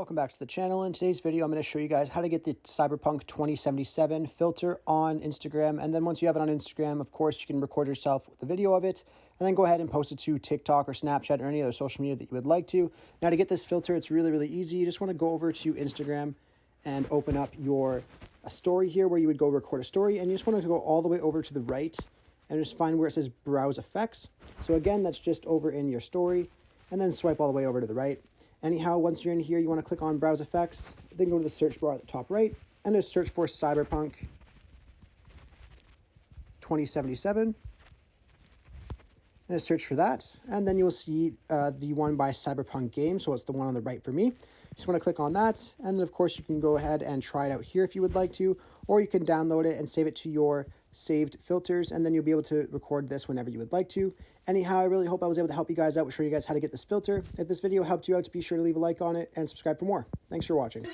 Welcome back to the channel. In today's video, I'm going to show you guys how to get the CyberPunk 2077 filter on Instagram. And then once you have it on Instagram, of course, you can record yourself with the video of it and then go ahead and post it to TikTok or Snapchat or any other social media that you would like to. Now, to get this filter, it's really easy. You just want to go over to Instagram and open up your story here where you would go record a story. And you just want to go all the way over to the right and just find where it says Browse Effects. So again, that's just over in your story, and then swipe all the way over to the right. Anyhow, once you're in here, you want to click on Browse Effects, then go to the search bar at the top right, and just search for CyberPunk 2077. And just search for that, and then you will see the one by CyberPunk game, so it's the one on the right for me. Just want to click on that, and then of course you can go ahead and try it out here if you would like to, or you can download it and save it to your saved filters, and then you'll be able to record this whenever you would like to. Anyhow, I really hope I was able to help you guys out, show you guys how to get this filter. If this video helped you out, be sure to leave a like on it and subscribe for more. Thanks for watching.